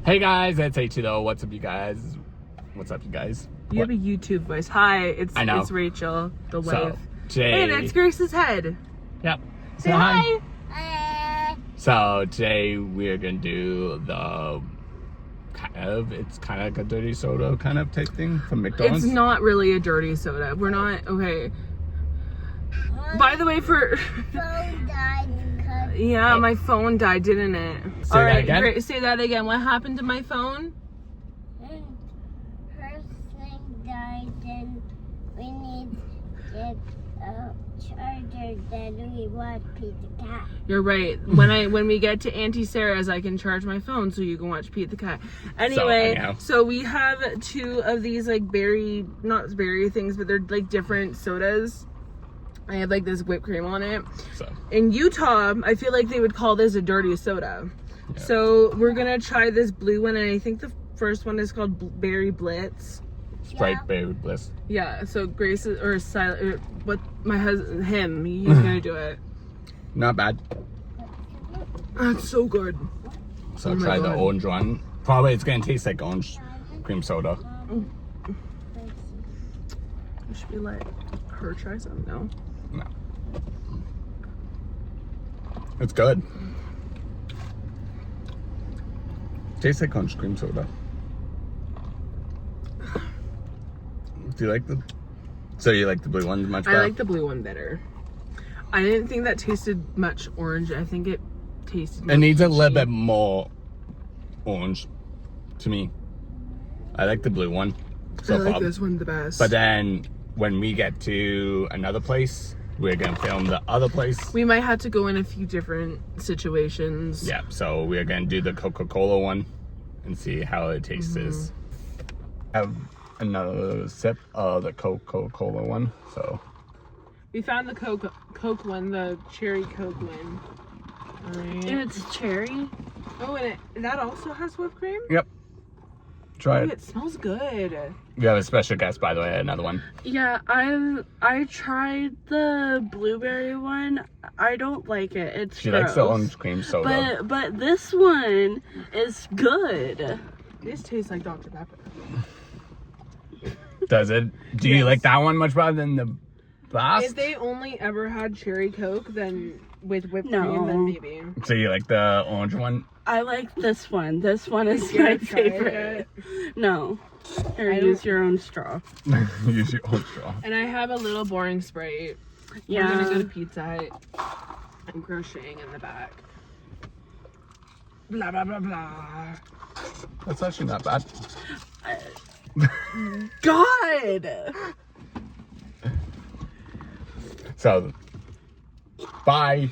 Hey guys, it's H2O. What's up, you guys? What's up, you guys? You have a YouTube voice. Hi, it's Rachel, the wife. Today, hey, that's Grace's head. Yep. Say hi. So today we're gonna do the it's kind of like a dirty soda kind of type thing from McDonald's. It's not really a dirty soda. We're not okay. By the way, for phone died because yeah, my phone died, didn't it? Say that again? Great. Say that again. What happened to my phone? her thing died. Then we need to get a charger. Then we watch Pete the Cat. You're right. When we get to Auntie Sarah's, I can charge my phone so you can watch Pete the Cat. Anyway, so we have two of these like not berry things, but they're like different sodas. I have like this whipped cream on it. So in Utah, I feel like they would call this a dirty soda. Yeah. So we're gonna try this blue one, and I think the first one is called Berry Blitz. Sprite Berry Bliss. Yeah. So Grace he's gonna do it. Not bad. That's so good. So try the orange one. Probably it's gonna taste like orange cream soda. Should we let her try some? No. No. It's good. Tastes like orange cream soda. Do you like the... So you like the blue one much better? I like the blue one better. I didn't think that tasted much orange. I think it tasted more It needs peachy. a little bit more orange to me. I like the blue one so I like far. this one the best. But then when we get to another place, we're gonna film the other place. We might have to go in a few different situations. Yeah, so we're gonna do the Coca-Cola one and see how it tastes. Have another sip of the Coca-Cola one. So we found the Coke one, the cherry Coke one. All right. And it's cherry. Oh, and that also has whipped cream? Yep. Try it. It smells good. We have a special guest, by the way, another one. Yeah, I tried the blueberry one. I don't like it. It's She gross. likes the orange cream soda. But this one is good. This tastes like Dr. Pepper. Does it? Do you like that one much better than the last? If they only ever had cherry Coke, then with whipped No. cream, then maybe. So you like the orange one? I like this one. This one is You my gotta try favorite. No. Or I use don't- your own straw. Use your own straw. And I have a little boring Sprite. Yeah. We're gonna go to Pizza Hut. I'm crocheting in the back. Blah, blah, blah, blah. That's actually not bad. God! So, bye.